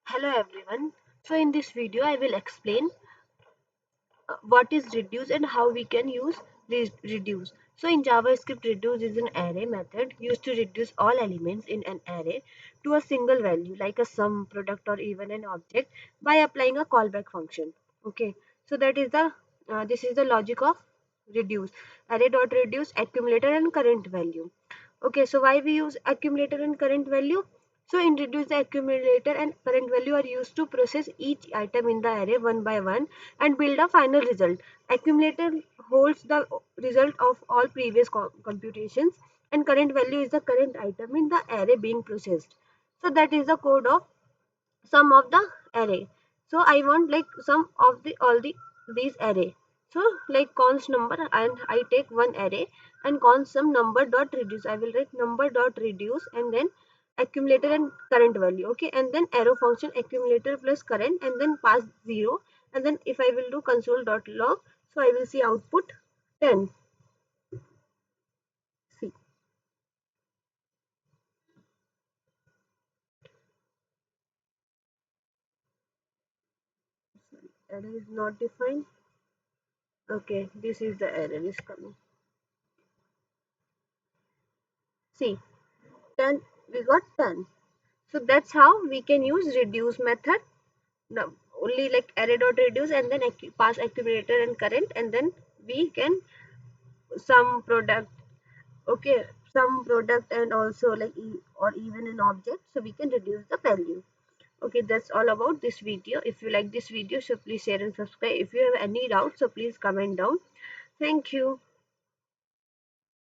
Hello everyone. So in this video I will explain what is reduce and how we can use reduce. So in JavaScript, reduce is an array method used to reduce all elements in an array to a single value like a sum, product or even an object by applying a callback function. Okay, so that is the this is the logic of reduce. Array dot reduce accumulator and current value. Okay, so why we use accumulator and current value? So in reduce, the accumulator and current value are used to process each item in the array one by one and build a final result. Accumulator holds the result of all previous computations, and current value is the current item in the array being processed. So that is the code of sum of the array. So I want like sum of the all these array. So like const number, and I take one array and const sum number dot reduce. I will write number dot reduce and then accumulator and current value. Okay, and then arrow function accumulator plus current and then pass 0, and then if I will do console dot log, so I will see output 10. See, array is not defined. Okay, this is the error is coming. See, 10, we got 10. So that's how we can use reduce method. Now only like array dot reduce and then pass accumulator and current, and then we can some product. Okay, some product and also like or even an object, so we can reduce the value. Okay, that's all about this video. If you like this video, so please share and subscribe. If you have any doubts, so please comment down. Thank you.